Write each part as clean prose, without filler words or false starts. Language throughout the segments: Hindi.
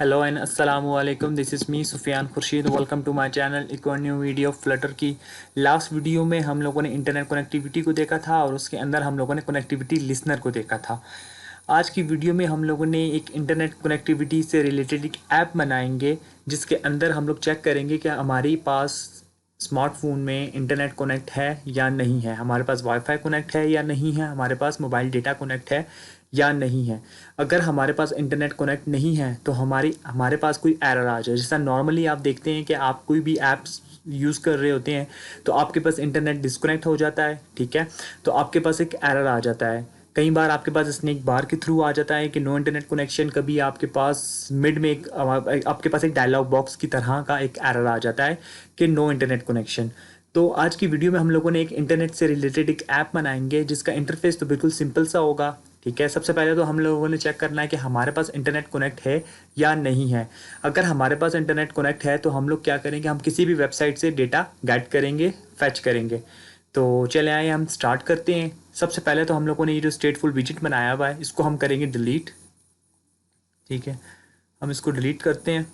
हेलो एंड अस्सलाम वालेकुम, this is me Sufiyan Khurshid. Welcome to my channel. एक और न्यू वीडियो फ्लटर की। लास्ट वीडियो में हम लोगों ने इंटरनेट कनेक्टिविटी को देखा था और उसके अंदर हम लोगों ने कनेक्टिविटी लिसनर को देखा था। आज की वीडियो में हम लोगों ने एक इंटरनेट कनेक्टिविटी से रिलेटेड एक ऐप बनाएंगे जिसके अंदर हम लोग चेक करेंगे कि हमारे पास स्मार्टफोन में इंटरनेट कनेक्ट है या नहीं है, हमारे पास वाईफाई कनेक्ट है या नहीं है, हमारे पास मोबाइल डेटा कनेक्ट है या नहीं है। अगर हमारे पास इंटरनेट कनेक्ट नहीं है तो हमारे पास कोई एरर आ जाए। जैसा नॉर्मली आप देखते हैं कि आप कोई भी ऐप्स यूज़ कर रहे होते हैं तो आपके पास इंटरनेट डिस्कनेक्ट हो जाता है, ठीक है। तो आपके पास एक एरर आ जाता है। कई बार आपके पास स्नैक बार के थ्रू आ जाता है कि नो इंटरनेट कनेक्शन। कभी आपके पास मिड में आपके पास एक डायलॉग बॉक्स की तरह का एक एरर आ जाता है कि नो इंटरनेट कनेक्शन। तो आज की वीडियो में हम लोगों ने एक इंटरनेट से रिलेटेड एक ऐप बनाएंगे जिसका इंटरफेस तो बिल्कुल सिंपल सा होगा, ठीक है। सबसे पहले तो हम लोगों ने चेक करना है कि हमारे पास इंटरनेट कनेक्ट है या नहीं है। अगर हमारे पास इंटरनेट कनेक्ट है तो हम लोग क्या करेंगे, हम किसी भी वेबसाइट से डेटा गेट करेंगे, फैच करेंगे। तो चले आए, हम स्टार्ट करते हैं। सबसे पहले तो हम लोगों ने ये जो स्टेटफुल विजिट बनाया हुआ है इसको हम करेंगे डिलीट, ठीक है। हम इसको डिलीट करते हैं।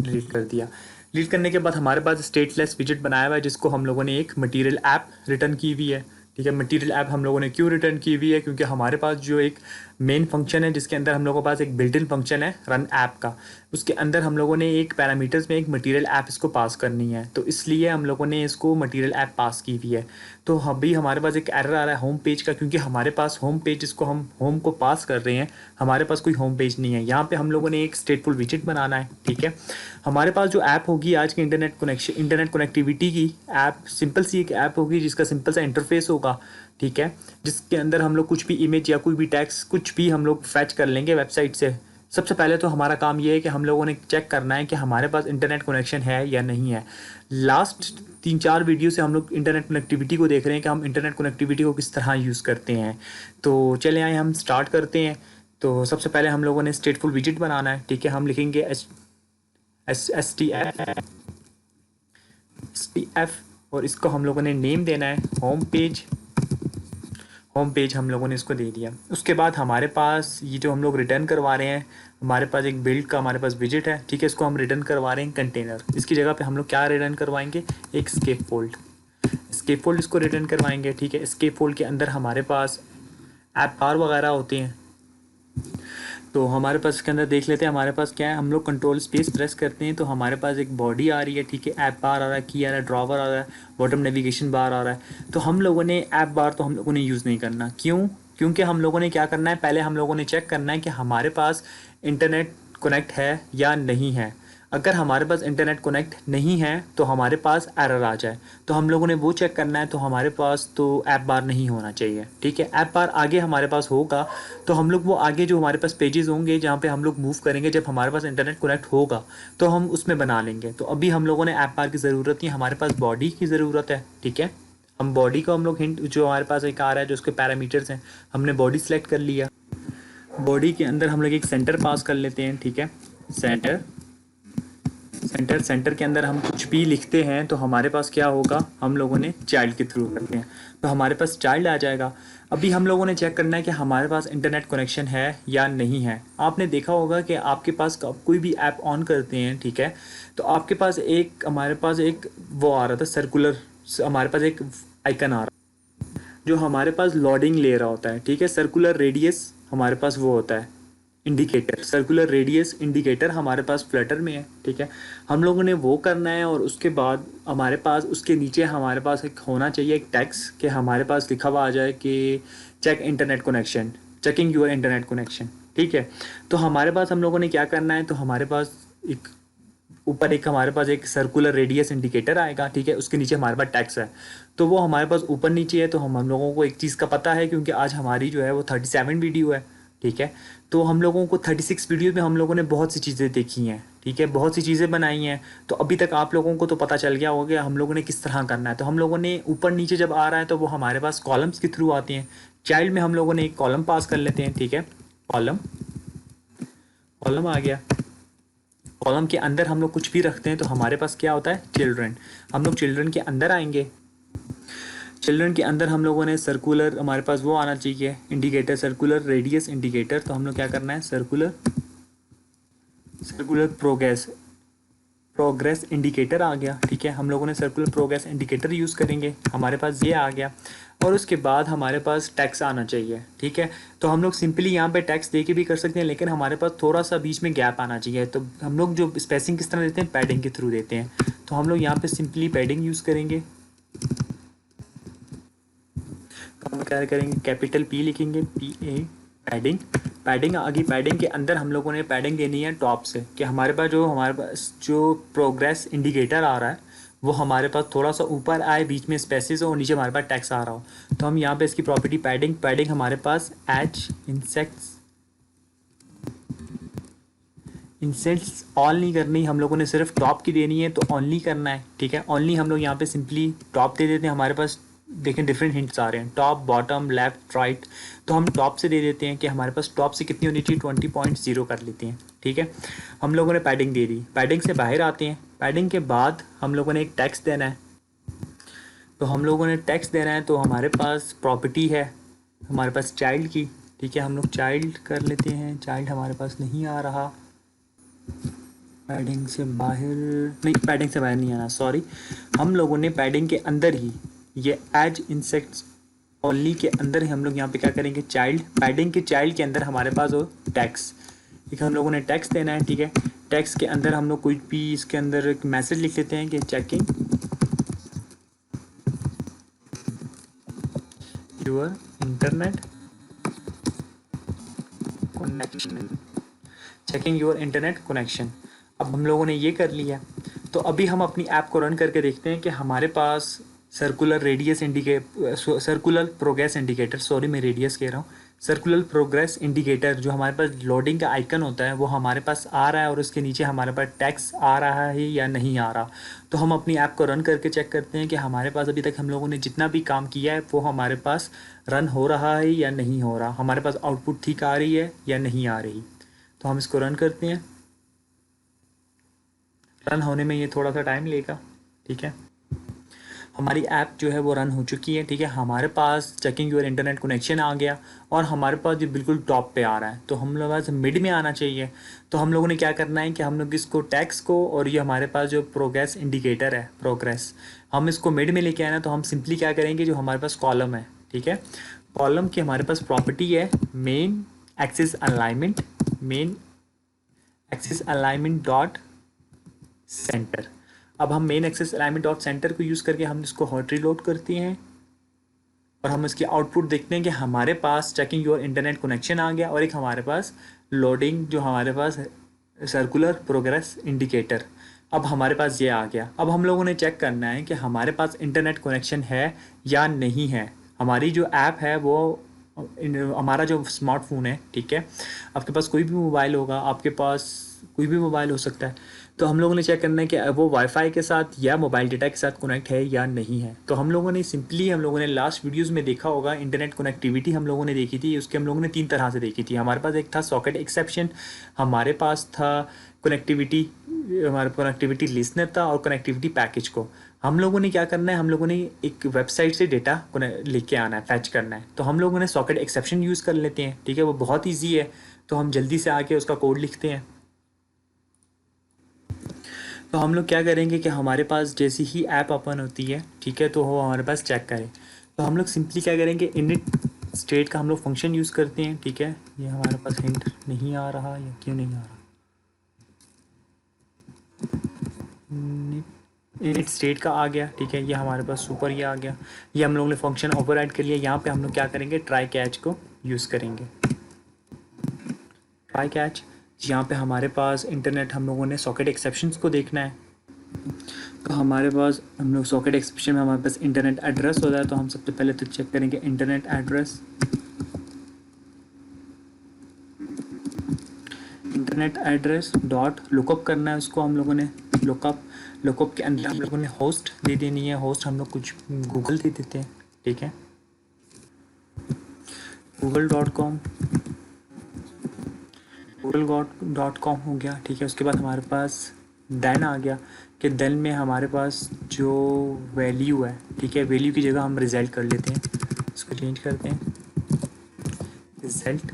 डिलीट कर दिया। डिलीट करने के बाद हमारे पास स्टेटलेस विजिट बनाया हुआ है जिसको हम लोगों ने एक मटेरियल ऐप रिटर्न की हुई है, ठीक है। मटेरियल ऐप हम लोगों ने क्यों रिटर्न की हुई है, क्योंकि हमारे पास जो एक मेन फंक्शन है जिसके अंदर हम लोगों के पास एक बिल्ट इन फंक्शन है रन ऐप का, उसके अंदर हम लोगों ने एक पैरामीटर्स में एक मटेरियल ऐप इसको पास करनी है, तो इसलिए हम लोगों ने इसको मटेरियल ऐप पास की हुई है। तो अभी हमारे पास एक एरर आ रहा है होम पेज का, क्योंकि हमारे पास होम पेज जिसको हम होम को पास कर रहे हैं, हमारे पास कोई होम पेज नहीं है। यहाँ पे हम लोगों ने एक स्टेटफुल विजिट बनाना है, ठीक है। हमारे पास जो ऐप होगी आज की इंटरनेट कनेक्टिविटी की ऐप, सिंपल सी एक ऐप होगी जिसका सिंपल सा इंटरफेस होगा, ठीक है। जिसके अंदर हम लोग कुछ भी इमेज या कोई भी टेक्स्ट कुछ भी हम लोग फैच कर लेंगे वेबसाइट से। सबसे पहले तो हमारा काम ये है कि हम लोगों ने चेक करना है कि हमारे पास इंटरनेट कनेक्शन है या नहीं है। लास्ट 3-4 वीडियो से हम लोग इंटरनेट कनेक्टिविटी को देख रहे हैं कि हम इंटरनेट कनेक्टिविटी को किस तरह यूज़ करते हैं। तो चले आए, हम स्टार्ट करते हैं। तो सबसे पहले हम लोगों ने स्टेटफुल विजिट बनाना है, ठीक है। हम लिखेंगे एस टी एफ और इसको हम लोगों ने नेम देना है होम पेज। होम पेज हम लोगों ने इसको दे दिया। उसके बाद हमारे पास ये जो हम लोग रिटर्न करवा रहे हैं, हमारे पास एक बिल्ड का हमारे पास विजिट है, ठीक है। इसको हम रिटर्न करवा रहे हैं कंटेनर। इसकी जगह पे हम लोग क्या रिटर्न करवाएंगे, एक स्केप फोल्ड। स्केप फोल्ड इसको रिटर्न करवाएंगे, ठीक है। स्केप फोल्ड के अंदर हमारे पास ऐप बार वगैरह होते हैं। तो हमारे पास इसके अंदर देख लेते हैं हमारे पास क्या है। हम लोग कंट्रोल स्पेस प्रेस करते हैं तो हमारे पास एक बॉडी आ रही है, ठीक है। ऐप बार आ रहा है, की आ रहा है, ड्रॉवर आ रहा है, बॉटम नेविगेशन बार आ रहा है। तो हम लोगों ने ऐप बार तो हम लोगों ने यूज़ नहीं करना। क्यों? क्योंकि हम लोगों ने क्या करना है, पहले हम लोगों ने चेक करना है कि हमारे पास इंटरनेट कनेक्ट है या नहीं है। अगर हमारे पास इंटरनेट कनेक्ट नहीं है तो हमारे पास एरर आ जाए, तो हम लोगों ने वो चेक करना है। तो हमारे पास तो ऐप बार नहीं होना चाहिए, ठीक है। ऐप बार आगे हमारे पास होगा तो हम लोग वो आगे जो हमारे पास पेजेस होंगे जहाँ पे हम लोग मूव करेंगे, जब हमारे पास इंटरनेट कनेक्ट होगा तो हम उसमें बना लेंगे। तो अभी हम लोगों ने ऐप बार की ज़रूरत नहीं, हमारे पास बॉडी की ज़रूरत है, ठीक है। हम बॉडी को हम लोग हिंट जो हमारे पास एक आ रहा है जो उसके पैरामीटर्स हैं, हमने बॉडी सेलेक्ट कर लिया। बॉडी के अंदर हम लोग एक सेंटर पास कर लेते हैं, ठीक है। सेंटर सेंटर के अंदर हम कुछ भी लिखते हैं तो हमारे पास क्या होगा, हम लोगों ने चाइल्ड के थ्रू करते हैं तो हमारे पास चाइल्ड आ जाएगा। अभी हम लोगों ने चेक करना है कि हमारे पास इंटरनेट कनेक्शन है या नहीं है। आपने देखा होगा कि आपके पास कोई भी ऐप ऑन करते हैं, ठीक है, तो आपके पास एक हमारे पास एक वो आ रहा था सर्कुलर, हमारे पास एक आइकन आ रहा जो हमारे पास लोडिंग ले रहा होता है, ठीक है। सर्कुलर रेडियस हमारे पास वो होता है इंडिकेटर, सर्कुलर रेडियस इंडिकेटर हमारे पास फ्लटर में है, ठीक है। हम लोगों ने वो करना है और उसके बाद हमारे पास उसके नीचे हमारे पास एक होना चाहिए एक टेक्स्ट कि हमारे पास लिखा हुआ आ जाए कि check internet connection, checking your internet connection, ठीक है। तो हमारे पास हम लोगों ने क्या करना है, तो हमारे पास एक ऊपर एक हमारे पास एक सर्कुलर रेडियस इंडिकेटर आएगा, ठीक है। उसके नीचे हमारे पास टैक्स है, तो वो हमारे पास ऊपर नीचे है। तो हम लोगों को एक चीज़ का पता है क्योंकि आज हमारी जो है वो 37 वीडियो है, ठीक है। तो हम लोगों को 36 वीडियो में हम लोगों ने बहुत सी चीज़ें देखी हैं, ठीक है, बहुत सी चीज़ें बनाई हैं। तो अभी तक आप लोगों को तो पता चल गया होगा हम लोगों ने किस तरह करना है। तो हम लोगों ने ऊपर नीचे जब आ रहा है तो वो हमारे पास कॉलम्स के थ्रू आते हैं। चाइल्ड में हम लोगों ने एक कॉलम पास कर लेते हैं, ठीक है। कॉलम कॉलम आ गया। कॉलम के अंदर हम लोग कुछ भी रखते हैं तो हमारे पास क्या होता है, चिल्ड्रन। हम लोग चिल्ड्रन के अंदर आएंगे। चिल्ड्रन के अंदर हम लोगों ने सर्कुलर, हमारे पास वो आना चाहिए इंडिकेटर, सर्कुलर रेडियस इंडिकेटर। तो हम लोग क्या करना है, सर्कुलर सर्कुलर प्रोग्रेस इंडिकेटर आ गया। ठीक है, हम लोगों ने सर्कुलर प्रोग्रेस इंडिकेटर यूज़ करेंगे, हमारे पास ये आ गया। और उसके बाद हमारे पास टैक्स आना चाहिए। ठीक है, तो हम लोग सिंपली यहाँ पे टैक्स दे के भी कर सकते हैं, लेकिन हमारे पास थोड़ा सा बीच में गैप आना चाहिए। तो हम लोग जो स्पेसिंग किस तरह देते हैं, पैडिंग के थ्रू देते हैं। तो हम लोग यहाँ पे सिंपली पैडिंग यूज़ करेंगे। तो हम क्या करेंगे, कैपिटल P लिखेंगे, PA, पैडिंग। पैडिंग आ गई। पैडिंग के अंदर हम लोगों ने पैडिंग देनी है टॉप से, कि हमारे पास जो प्रोग्रेस इंडिकेटर आ रहा है वो हमारे पास थोड़ा सा ऊपर आए, बीच में स्पेसिस हो और नीचे हमारे पास टैक्स आ रहा हो। तो हम यहाँ पे इसकी प्रॉपर्टी पैडिंग हमारे पास इंसेक्ट्स ऑल नहीं करनी, हम लोगों ने सिर्फ टॉप की देनी है, तो ऑनली करना है। ठीक है, ऑनली हम लोग यहाँ पे सिंपली टॉप दे देते हैं। हमारे पास देखें डिफरेंट हिंट्स आ रहे हैं, टॉप, बॉटम, लेफ्ट, राइट। तो हम टॉप से दे देते हैं कि हमारे पास टॉप से कितनी होनी चाहिए, 20.0 कर लेते हैं। ठीक है, हम लोगों ने पैडिंग दे दी। पैडिंग से बाहर आते हैं। पैडिंग के बाद हम लोगों ने एक टैक्स देना है। तो हम लोगों ने टैक्स देना है, तो हमारे पास प्रॉपर्टी है हमारे पास चाइल्ड की। ठीक है, हम लोग चाइल्ड कर लेते हैं। चाइल्ड हमारे पास नहीं आ रहा, पैडिंग से बाहर नहीं, पैडिंग से बाहर नहीं आना, सॉरी। हम लोगों ने पैडिंग के अंदर ही ये एज इंसेक्ट्स ओनली के अंदर ही हम लोग यहाँ पे क्या करेंगे, चाइल्ड, पैडिंग के चाइल्ड के अंदर हमारे पास हो टैक्स। ठीक है, हम लोगों ने टैक्स देना है। ठीक है, टैक्स के अंदर हम लोग कोई भी इसके अंदर एक मैसेज लिख लेते हैं कि checking your internet connection, checking your internet connection. अब हम लोगों ने ये कर लिया। तो अभी हम अपनी ऐप को रन करके देखते हैं कि हमारे पास सर्कुलर प्रोग्रेस इंडिकेटर, सॉरी मैं रेडियस कह रहा हूँ, सर्कुलर प्रोग्रेस इंडिकेटर जो हमारे पास लोडिंग का आइकन होता है वो हमारे पास आ रहा है, और उसके नीचे हमारे पास टैक्स आ रहा है या नहीं आ रहा। तो हम अपनी ऐप को रन करके चेक करते हैं कि हमारे पास अभी तक हम लोगों ने जितना भी काम किया है वो हमारे पास रन हो रहा है या नहीं हो रहा, हमारे पास आउटपुट ठीक आ रही है या नहीं आ रही। तो हम इसको रन करते हैं। रन होने में ये थोड़ा सा टाइम लेगा। ठीक है, हमारी ऐप जो है वो रन हो चुकी है। ठीक है, हमारे पास चेकिंग योर इंटरनेट कनेक्शन आ गया, और हमारे पास ये बिल्कुल टॉप पे आ रहा है। तो हम लोग पास मिड में आना चाहिए। तो हम लोगों ने क्या करना है कि हम लोग इसको टैक्स को, और ये हमारे पास जो प्रोग्रेस इंडिकेटर है प्रोग्रेस, हम इसको मिड में लेके आना। तो हम सिंपली क्या करेंगे, जो हमारे पास कॉलम है, ठीक है, कॉलम की हमारे पास प्रॉपर्टी है main axis alignment dot centre. अब हम main axis alignment dot centre को यूज़ करके हम इसको हॉट रीलोड करते हैं, और हम इसकी आउटपुट देखते हैं कि हमारे पास चेकिंग योर इंटरनेट कनेक्शन आ गया, और एक हमारे पास लोडिंग जो हमारे पास सर्कुलर प्रोग्रेस इंडिकेटर, अब हमारे पास ये आ गया। अब हम लोगों ने चेक करना है कि हमारे पास इंटरनेट कनेक्शन है या नहीं है। हमारी जो ऐप है वो हमारा जो स्मार्टफोन है, ठीक है, आपके पास कोई भी मोबाइल होगा, आपके पास कोई भी मोबाइल हो सकता है। तो हम लोगों ने चेक करना है कि वो वाईफाई के साथ या मोबाइल डेटा के साथ कनेक्ट है या नहीं है। तो हम लोगों ने लास्ट वीडियोस में देखा होगा, इंटरनेट कनेक्टिविटी हम लोगों ने देखी थी। उसके हम लोगों ने 3 तरह से देखी थी। हमारे पास एक था सॉकेट एक्सेप्शन, हमारे पास था कनेक्टिविटी, हमारे कनेक्टिविटी लिसनर था, और कनेक्टिविटी पैकेज को हम लोगों ने क्या करना है, हम लोगों ने एक वेबसाइट से डेटा लेके आना है, फैच करना है। तो हम लोगों ने सॉकेट एक्सेप्शन यूज़ कर लेते हैं। ठीक है, वो बहुत ईजी है। तो हम जल्दी से आके उसका कोड लिखते हैं। तो हम लोग क्या करेंगे कि हमारे पास जैसी ही ऐप ओपन होती है, ठीक है, तो वो हमारे पास चेक करें। तो हम लोग सिंपली क्या करेंगे, इनिट स्टेट का हम लोग फंक्शन यूज़ करते हैं। ठीक है, ये हमारे पास हिंट नहीं आ रहा, या क्यों नहीं आ रहा, इनिट स्टेट का आ गया। ठीक है, ये हमारे पास सुपर ये आ गया। ये हम लोगों ने फंक्शन ओवरराइड कर लिया। यहाँ पे हम लोग क्या करेंगे, ट्राई कैच को यूज़ करेंगे। ट्राई कैच, यहाँ पे हमारे पास इंटरनेट, हम लोगों ने सॉकेट एक्सेप्शंस को देखना है। तो हमारे पास हम लोग सॉकेट एक्सेप्शन में हमारे पास इंटरनेट एड्रेस होता है। तो हम सबसे पहले तो चेक करेंगे इंटरनेट एड्रेस डॉट लुकअप करना है उसको। हम लोगों ने लुकअप के अंदर हम लोगों ने होस्ट दे देनी है। होस्ट हम लोग कुछ गूगल दे देते हैं। ठीक है, google.com हो गया। ठीक है, उसके बाद हमारे पास देन आ गया, कि देन में हमारे पास जो वैल्यू है, ठीक है, वैल्यू की जगह हम रिजल्ट कर लेते हैं। इसको चेंज करते हैं, रिजल्ट।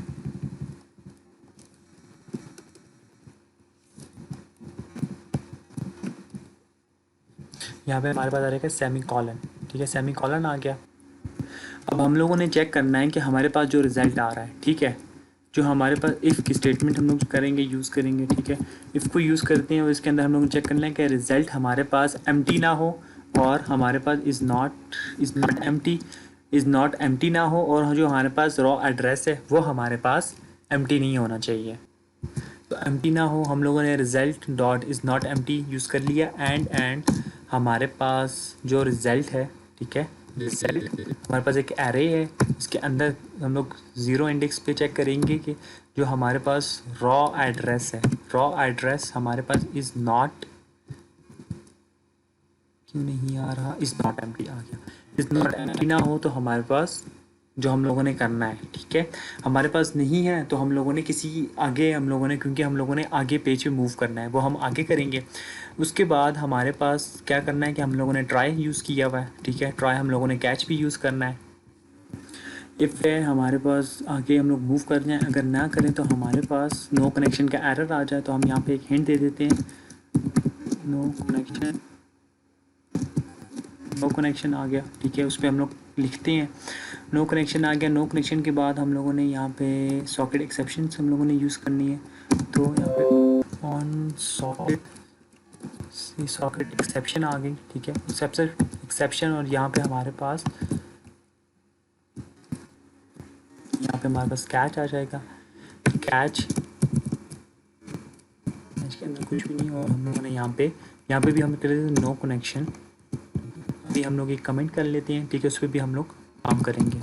यहाँ पे हमारे पास आ जाएगा सेमी कॉलन, ठीक है, सेमी कॉलन आ गया। अब हम लोगों ने चेक करना है कि हमारे पास जो रिज़ल्ट आ रहा है, ठीक है, जो हमारे पास इफ़ की स्टेटमेंट हम लोग करेंगे, यूज़ करेंगे, ठीक है, इफ़ को यूज़ करते हैं और इसके अंदर हम लोग चेक करना है कि रिज़ल्ट हमारे पास एम्प्टी ना हो और हमारे पास इज़ नॉट एम्प्टी ना हो, और जो हमारे पास रॉ एड्रेस है वो हमारे पास एम्प्टी नहीं होना चाहिए। तो एम्प्टी ना हो, हम लोगों ने result dot is not empty use कर लिया, एंड हमारे पास जो रिज़ल्ट है, ठीक है, रिज़ल्ट हमारे पास एक एरे है, इसके अंदर हम लोग ज़ीरो इंडेक्स पे चेक करेंगे कि जो हमारे पास रॉ एड्रेस है, रॉ एड्रेस हमारे पास इज़ नॉट, क्यों नहीं आ रहा, इज़ नॉट एम्प्टी आ गया, इज़ नॉट एम्प्टी ना हो तो हमारे पास जो हम लोगों ने करना है, ठीक है, हमारे पास नहीं है तो हम लोगों ने किसी आगे हम लोगों ने, क्योंकि हम लोगों ने आगे पेज पे मूव करना है, वो हम आगे करेंगे। उसके बाद हमारे पास क्या करना है कि हम लोगों ने ट्राई यूज़ किया हुआ है, ठीक है, ट्राई हम लोगों ने कैच भी यूज़ करना है। इफ़ है हमारे पास आगे हम लोग मूव कर जाएँ, अगर ना करें तो हमारे पास नो कनेक्शन का एरर आ जाए, तो हम यहाँ पे एक हिंट दे देते हैं, नो कनेक्शन आ गया, ठीक है, उस पर हम लोग लिखते हैं नो कनेक्शन आ गया। नो कनेक्शन के बाद हम लोगों ने यहाँ पे सॉकेट एक्सेप्शन हम लोगों ने यूज़ करनी है, तो यहाँ पे ऑन सॉकेट एक्सेप्शन आ गई, ठीक है, एक्सेप्शन, और यहाँ पे हमारे पास कैच आ जाएगा, कैच के अंदर कुछ भी नहीं, और हम लोगों ने यहाँ पे भी हम कर देते हैं नो कनेक्शन, अभी हम लोग एक कमेंट कर लेते हैं, ठीक है, उस पर भी हम लोग काम करेंगे,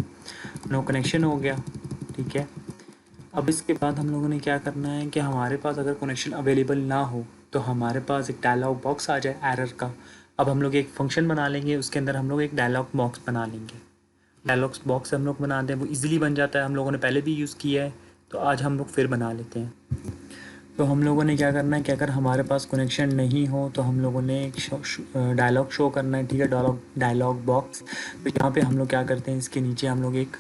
नो कनेक्शन हो गया, ठीक है। अब इसके बाद हम लोगों ने क्या करना है कि हमारे पास अगर कनेक्शन अवेलेबल ना हो तो हमारे पास एक डायलॉग बॉक्स आ जाए एरर का। अब हम लोग एक फंक्शन बना लेंगे, उसके अंदर हम लोग एक डायलॉग बॉक्स बना लेंगे, डायलॉग बॉक्स हम लोग बनाते हैं, वो इजीली बन जाता है, हम लोगों ने पहले भी यूज़ किया है, तो आज हम लोग फिर बना लेते हैं। तो हम लोगों ने क्या करना है कि अगर हमारे पास कनेक्शन नहीं हो तो हम लोगों ने एक डायलॉग शो करना है, ठीक है, डायलॉग बॉक्स। तो यहाँ पे हम लोग क्या करते हैं, इसके नीचे हम लोग एक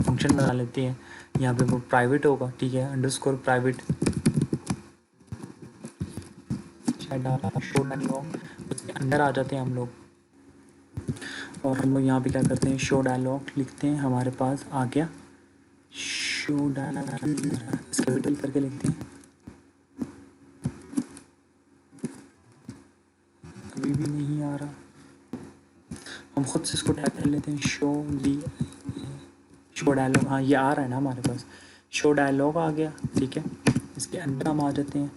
फंक्शन बना लेते हैं, यहाँ पे वो प्राइवेट होगा, ठीक है, अंडरस्कोर प्राइवेट शो डायलॉग, उसके अंदर आ जाते हैं हम लोग, और हम लोग यहाँ पे क्या करते हैं, शो डायलॉग लिखते हैं, हमारे पास आ गया शो डायलॉग, कैपिटल करके लिखते हैं, अभी भी नहीं आ रहा, हम खुद से इसको टाइप कर लेते हैं, शो डायलॉग, हाँ ये आ रहा है ना हमारे पास, शो डायलॉग आ गया, ठीक है, इसके अंदर हम आ जाते हैं,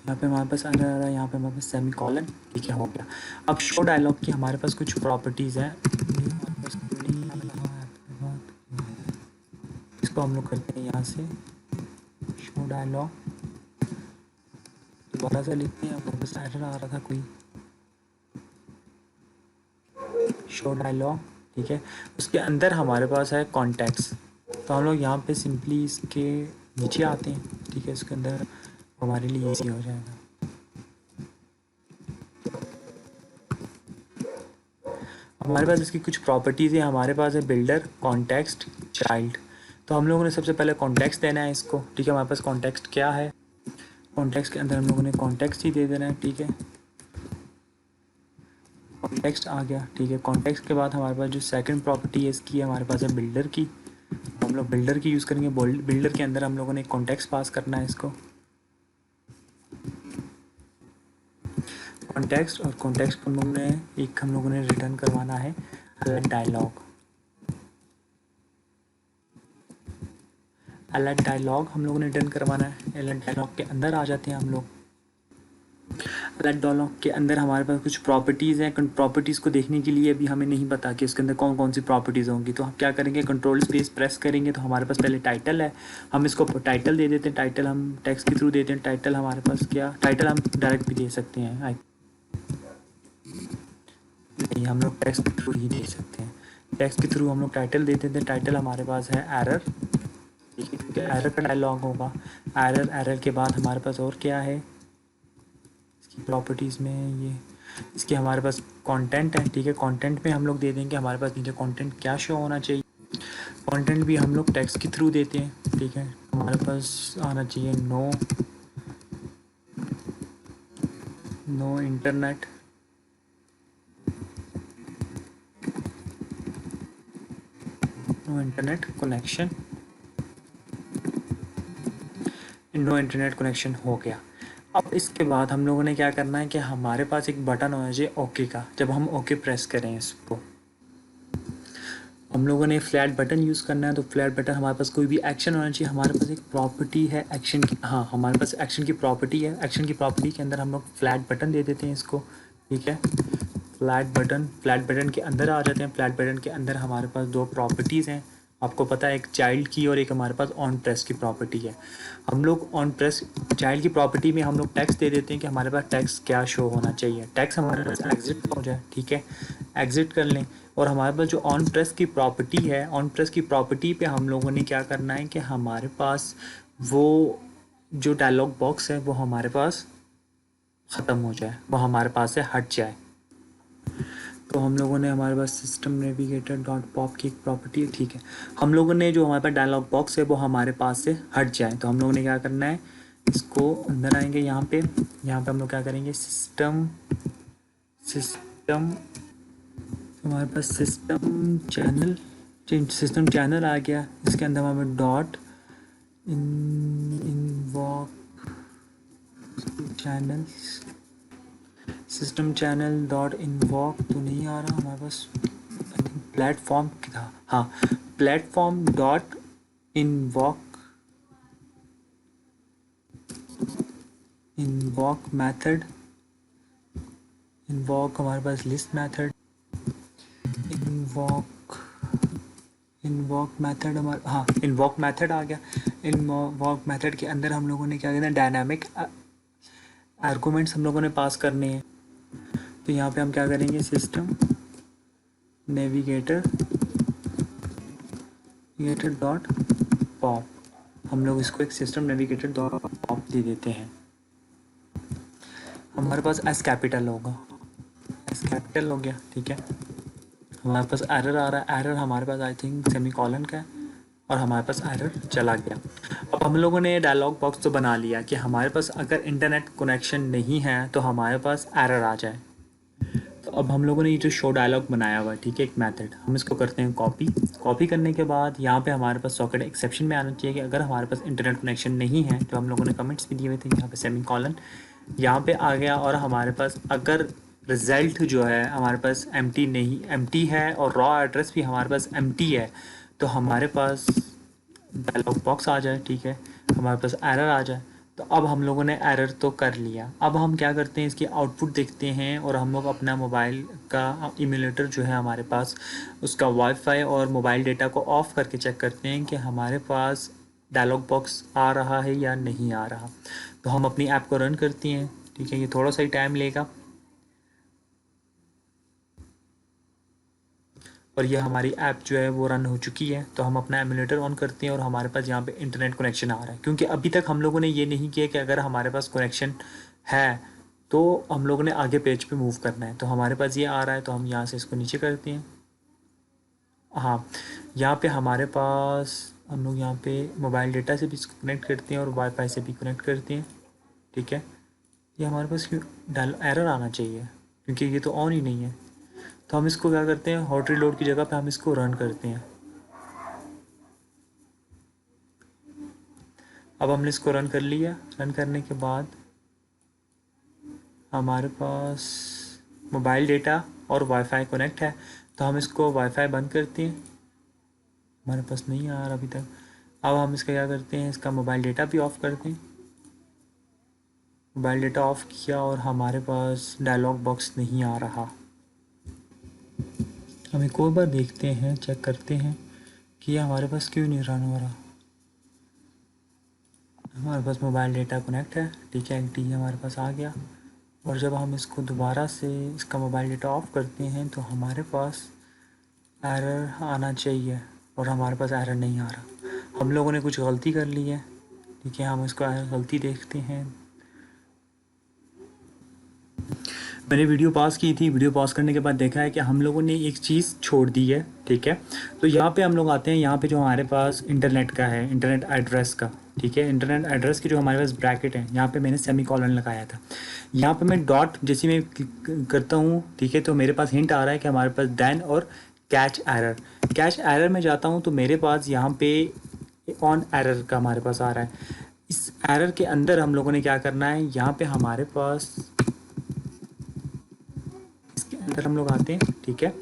यहाँ पे हमारे पास अंदर आ रहा है, यहाँ पे हमारे पास सेमी कॉलन, ठीक है, हो गया। अब शो डायलॉग की हमारे पास कुछ प्रॉपर्टीज़ हैं, इसको हम लोग करते हैं यहाँ से शो डायलॉग, दोबारा से लिखते हैं, हमारे पास एरर आ रहा था कोई, शो डायलॉग, ठीक है, उसके अंदर हमारे पास है कॉन्टेक्स्ट, तो हम लोग यहाँ पे सिंपली इसके नीचे आते हैं, ठीक है, इसके अंदर हमारे लिए ईजी हो जाएगा। हमारे पास इसकी कुछ प्रॉपर्टीज़ है, हमारे पास है बिल्डर, कॉन्टेक्स्ट, चाइल्ड। तो हम लोगों ने सबसे पहले कॉन्टेक्स्ट देना है इसको, ठीक है, हमारे पास कॉन्टेक्स्ट क्या है, कॉन्टेक्स्ट के अंदर हम लोगों ने कॉन्टेक्स्ट ही दे देना है, ठीक है, कॉन्टेक्स्ट आ गया, ठीक है। कॉन्टेक्स्ट के बाद हमारे पास जो सेकंड प्रॉपर्टी है इसकी, हमारे पास है बिल्डर की, हम लोग बिल्डर की यूज़ करेंगे, बिल्डर के अंदर हम लोगों ने कॉन्टेक्स्ट पास करना है इसको, कॉन्टेक्स्ट, और कॉन्टेक्स्ट हम लोगों ने रिटर्न करवाना है डायलॉग, अलर्ट डायलॉग हम लोगों ने रिटर्न करवाना है, अलर्ट डायलॉग के अंदर आ जाते हैं हम लोग, अलर्ट डायलॉग के अंदर हमारे पास कुछ प्रॉपर्टीज़ हैं, प्रॉपर्टीज़ को देखने के लिए अभी हमें नहीं पता कि उसके अंदर कौन कौन सी प्रॉपर्टीज़ होंगी, तो हम क्या करेंगे, कंट्रोल स्पेस प्रेस करेंगे, तो हमारे पास पहले टाइटल है, हम इसको टाइटल दे देते हैं, टाइटल हम टेक्स्ट के थ्रू देते हैं, टाइटल हमारे पास क्या, टाइटल हम डायरेक्ट भी दे सकते हैं, नहीं हम लोग टेक्स्ट के थ्रू ही दे सकते हैं, टेक्स्ट के थ्रू हम लोग टाइटल दे देते हैं, टाइटल हमारे पास है एरर, ठीक है, क्योंकि एरर का डायलॉग होगा, एरर के बाद हमारे पास और क्या है इसकी प्रॉपर्टीज़ में, ये इसके हमारे पास कंटेंट है, ठीक है, कंटेंट में हम लोग दे देंगे हमारे पास नीचे कंटेंट क्या शो होना चाहिए, कंटेंट भी हम लोग टेक्स्ट के थ्रू देते हैं, ठीक है, हमारे पास आना चाहिए no internet, internet connection, no internet connection हो गया। अब इसके बाद हम लोगों ने क्या करना है कि हमारे पास एक बटन होना चाहिए ओके का। जब हम ओके प्रेस करें इसको, हम लोगों ने फ्लैट बटन यूज़ करना है। तो फ्लैट बटन हमारे पास कोई भी एक्शन होना चाहिए। हमारे पास एक प्रॉपर्टी है एक्शन की, हाँ हमारे पास एक्शन की प्रॉपर्टी है। एक्शन की प्रॉपर्टी के अंदर हम लोग फ्लैट बटन दे देते हैं इसको, ठीक है। फ्लैट बटन के अंदर आ जाते हैं। फ्लैट बटन के अंदर हमारे पास दो प्रॉपर्टीज़ हैं, आपको पता है, एक चाइल्ड की और एक हमारे पास ऑन प्रेस की प्रॉपर्टी है। हम लोग ऑन प्रेस चाइल्ड की प्रॉपर्टी में हम लोग टेक्स्ट दे देते हैं कि हमारे पास टेक्स्ट क्या शो होना चाहिए। टेक्स्ट हमारे पास एग्जिट हो जाए, ठीक है, एग्जिट कर लें। और हमारे पास जो ऑन प्रेस की प्रॉपर्टी है, ऑन प्रेस की प्रॉपर्टी पे हम लोगों ने क्या करना है कि हमारे पास वो जो डायलॉग बॉक्स है वो हमारे पास ख़त्म हो जाए, वो हमारे पास से हट जाए। तो हम लोगों ने, हमारे पास सिस्टम नेविगेटर डॉट पॉप की एक प्रॉपर्टी है, ठीक है। हम लोगों ने जो हमारे पास डायलॉग बॉक्स है वो हमारे पास से हट जाए, तो हम लोगों ने क्या करना है, इसको अंदर आएंगे यहाँ पे हम लोग क्या करेंगे, सिस्टम हमारे पास सिस्टम चैनल आ गया। इसके अंदर हमें dot invoke channel, system channel dot invoke तो नहीं आ रहा हमारे पास, प्लेटफॉर्म था, हाँ, platform dot invoke method, invoke हमारे पास लिस्ट मेथड, इनवॉक मेथड हमारा, हाँ इनवॉक मेथड आ गया। इनवॉक मेथड के अंदर हम लोगों ने क्या करना है, डायनामिक आर्गूमेंट्स हम लोगों ने पास करने हैं। तो यहाँ पे हम क्या करेंगे, सिस्टम नेविगेटर डॉट पॉप, हम लोग इसको एक सिस्टम नेविगेटर डॉट पॉप दे देते हैं। हमारे पास एस कैपिटल होगा, एस कैपिटल हो गया, ठीक है। हमारे पास एरर आ रहा है, एरर हमारे पास आई थिंक सेमीकोलन का है, और हमारे पास एरर चला गया। अब हम लोगों ने डायलॉग बॉक्स तो बना लिया कि हमारे पास अगर इंटरनेट कनेक्शन नहीं है तो हमारे पास एरर आ जाए। तो अब हम लोगों ने ये जो शो डायलॉग बनाया हुआ है, ठीक है, एक मेथड, हम इसको करते हैं कॉपी करने के बाद यहाँ पे हमारे पास सॉकेट एक्सेप्शन में आना चाहिए कि अगर हमारे पास इंटरनेट कनेक्शन नहीं है, तो हम लोगों ने कमेंट्स भी दिए हुए थे, यहाँ पे सेमीकोलन यहाँ पे आ गया। और हमारे पास अगर रिज़ल्ट जो है हमारे पास एम्प्टी है और रॉ एड्रेस भी हमारे पास एम्प्टी है, तो हमारे पास डायलॉग बॉक्स आ जाए, ठीक है, हमारे पास एरर आ जाए। तो अब हम लोगों ने एरर तो कर लिया, अब हम क्या करते हैं, इसकी आउटपुट देखते हैं, और हम लोग अपना मोबाइल का इम्यूलेटर जो है हमारे पास, उसका वाईफाई और मोबाइल डेटा को ऑफ़ करके चेक करते हैं कि हमारे पास डायलॉग बॉक्स आ रहा है या नहीं आ रहा। तो हम अपनी ऐप को रन करते हैं, ठीक है, ये थोड़ा सा ही टाइम लेगा, और ये हमारी ऐप जो है वो रन हो चुकी है। तो हम अपना एमुलेटर ऑन करते हैं और हमारे पास यहाँ पे इंटरनेट कनेक्शन आ रहा है, क्योंकि अभी तक हम लोगों ने ये नहीं किया कि अगर हमारे पास कनेक्शन है तो हम लोगों ने आगे पेज पे मूव करना है। तो हमारे पास ये आ रहा है, तो हम यहाँ से इसको नीचे करते हैं। हाँ, यहाँ पे हमारे पास हम लोग यहाँ पे मोबाइल डेटा से भी इसको कनेक्ट करते हैं और वाईफाई से भी कनेक्ट करते हैं, ठीक है। ये हमारे पास क्यों एरर आना चाहिए, क्योंकि ये तो ऑन ही नहीं है। तो हम इसको क्या करते हैं, हॉट रीलोड की जगह पे हम इसको रन करते हैं। अब हमने इसको रन कर लिया। रन करने के बाद हमारे पास मोबाइल डेटा और वाईफाई कनेक्ट है, तो हम इसको वाईफाई बंद करते हैं, हमारे पास नहीं आ रहा अभी तक। अब हम इसका क्या करते हैं, इसका मोबाइल डेटा भी ऑफ़ करते हैं। मोबाइल डेटा ऑफ़ किया और हमारे पास डायलॉग बॉक्स नहीं आ रहा। हम एक और बार देखते हैं, चेक करते हैं कि हमारे पास क्यों नहीं रन हो रहा। हमारे पास मोबाइल डेटा कनेक्ट है, ठीक है, डी हमारे पास आ गया। और जब हम इसको दोबारा से इसका मोबाइल डेटा ऑफ़ करते हैं तो हमारे पास एरर आना चाहिए, और हमारे पास एरर नहीं आ रहा। हम लोगों ने कुछ गलती कर ली है, ठीक है, हम इसको गलती देखते हैं। मैंने वीडियो पॉज की थी, वीडियो पॉज करने के बाद देखा है कि हम लोगों ने एक चीज़ छोड़ दी है, ठीक है। तो यहाँ पे हम लोग आते हैं, यहाँ पे जो हमारे पास इंटरनेट का है, इंटरनेट एड्रेस का, ठीक है, इंटरनेट एड्रेस की जो हमारे पास ब्रैकेट है, यहाँ पे मैंने सेमीकोलन लगाया था। यहाँ पे मैं डॉट जैसे मैं करता हूँ, ठीक है, तो मेरे पास हिंट आ रहा है कि हमारे पास दैन और कैच एरर। कैच एरर में जाता हूँ तो मेरे पास यहाँ पे ऑन एरर का हमारे पास आ रहा है। इस एरर के अंदर हम लोगों ने क्या करना है, यहाँ पे हमारे पास इसके अंदर हम लोग आते हैं, ठीक है।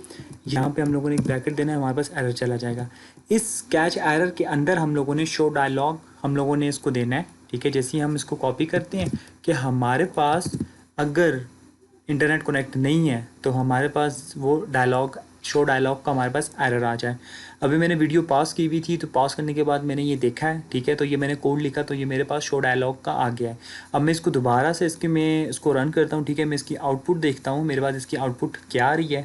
यहाँ पे हम लोगों ने एक ब्रैकेट देना है, हमारे पास एरर चला जाएगा। इस कैच एरर के अंदर हम लोगों ने शो डायलॉग हम लोगों ने इसको देना है, ठीक है। जैसे ही हम इसको कॉपी करते हैं कि हमारे पास अगर इंटरनेट कनेक्ट नहीं है तो हमारे पास वो डायलॉग, शो डायलॉग का हमारे पास एरर आ जाए। अभी मैंने वीडियो पॉज की हुई थी, तो पॉज करने के बाद मैंने ये देखा है, ठीक है। तो ये मैंने कोड लिखा, तो ये मेरे पास शो डायलॉग का आ गया है। अब मैं इसको दोबारा से मैं इसको रन करता हूँ, ठीक है। मैं इसकी आउटपुट देखता हूँ, मेरे पास इसकी आउटपुट क्या आ रही है,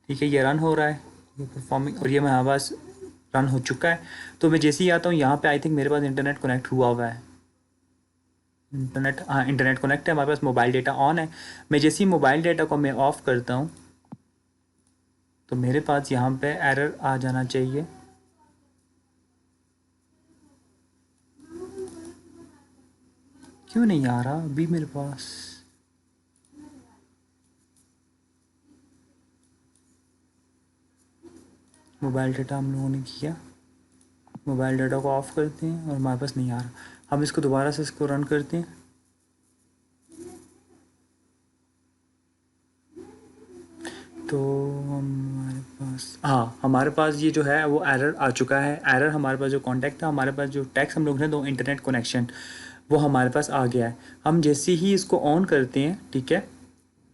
ठीक है। ये रन हो रहा है, ये परफॉर्मिंग, और ये मेरे पास रन हो चुका है। तो मैं जैसे ही आता हूँ यहाँ पे, आई थिंक मेरे पास इंटरनेट कनेक्ट हुआ है। इंटरनेट, हाँ इंटरनेट कनेक्ट है, हमारे पास मोबाइल डेटा ऑन है। मैं जैसे ही मोबाइल डेटा को मैं ऑफ़ करता हूँ तो मेरे पास यहाँ पे एरर आ जाना चाहिए। क्यों नहीं आ रहा अभी मेरे पास? मोबाइल डेटा हम लोगों ने किया, मोबाइल डाटा को ऑफ़ करते हैं और हमारे पास नहीं आ रहा। हम इसको दोबारा से इसको रन करते हैं, तो हमारे पास, हाँ हमारे पास ये जो है वो एरर आ चुका है। एरर हमारे पास जो कॉन्टैक्ट था, हमारे पास जो टैक्स हम लोग ने दो इंटरनेट कनेक्शन, वो हमारे पास आ गया है। हम जैसे ही इसको ऑन करते हैं, ठीक है,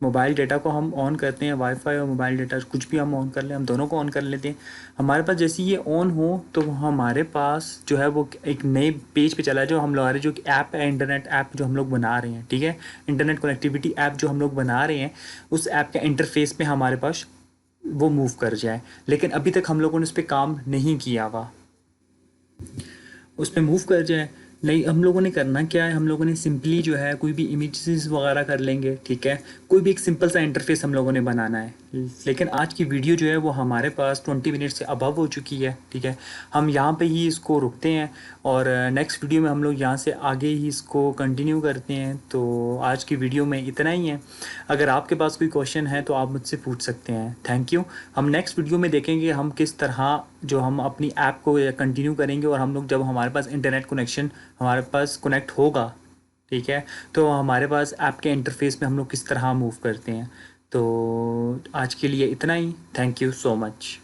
मोबाइल डेटा को हम ऑन करते हैं, वाईफाई और मोबाइल डेटा कुछ भी हम ऑन कर लें, हम दोनों को ऑन कर लेते हैं। हमारे पास जैसे ये ऑन हो तो हमारे पास जो है वो एक नए पेज पे चला है, जो हम लोग जो ऐप है, इंटरनेट ऐप जो हम लोग बना रहे हैं, ठीक है। इंटरनेट कनेक्टिविटी ऐप जो हम लोग बना रहे हैं, उस ऐप का इंटरफेस पे हमारे पास वो मूव कर जाए। लेकिन अभी तक हम लोगों ने उस पर काम नहीं किया हुआ, उस पर मूव कर जाए। नहीं, हम लोगों ने करना क्या है, हम लोगों ने सिंपली जो है कोई भी इमेजेस वगैरह कर लेंगे, ठीक है। कोई भी एक सिंपल सा इंटरफेस हम लोगों ने बनाना है। लेकिन आज की वीडियो जो है वो हमारे पास 20 मिनट से अबव हो चुकी है, ठीक है। हम यहाँ पे ही इसको रुकते हैं और नेक्स्ट वीडियो में हम लोग यहाँ से आगे ही इसको कंटिन्यू करते हैं। तो आज की वीडियो में इतना ही है। अगर आपके पास कोई क्वेश्चन है तो आप मुझसे पूछ सकते हैं। Thank you. हम नेक्स्ट वीडियो में देखेंगे हम किस तरह जो हम अपनी ऐप को कंटिन्यू करेंगे, और हम लोग जब हमारे पास इंटरनेट कनेक्शन हमारे पास कनेक्ट होगा, ठीक है, तो हमारे पास ऐप के इंटरफेस में हम लोग किस तरह मूव करते हैं। तो आज के लिए इतना ही। Thank you so much.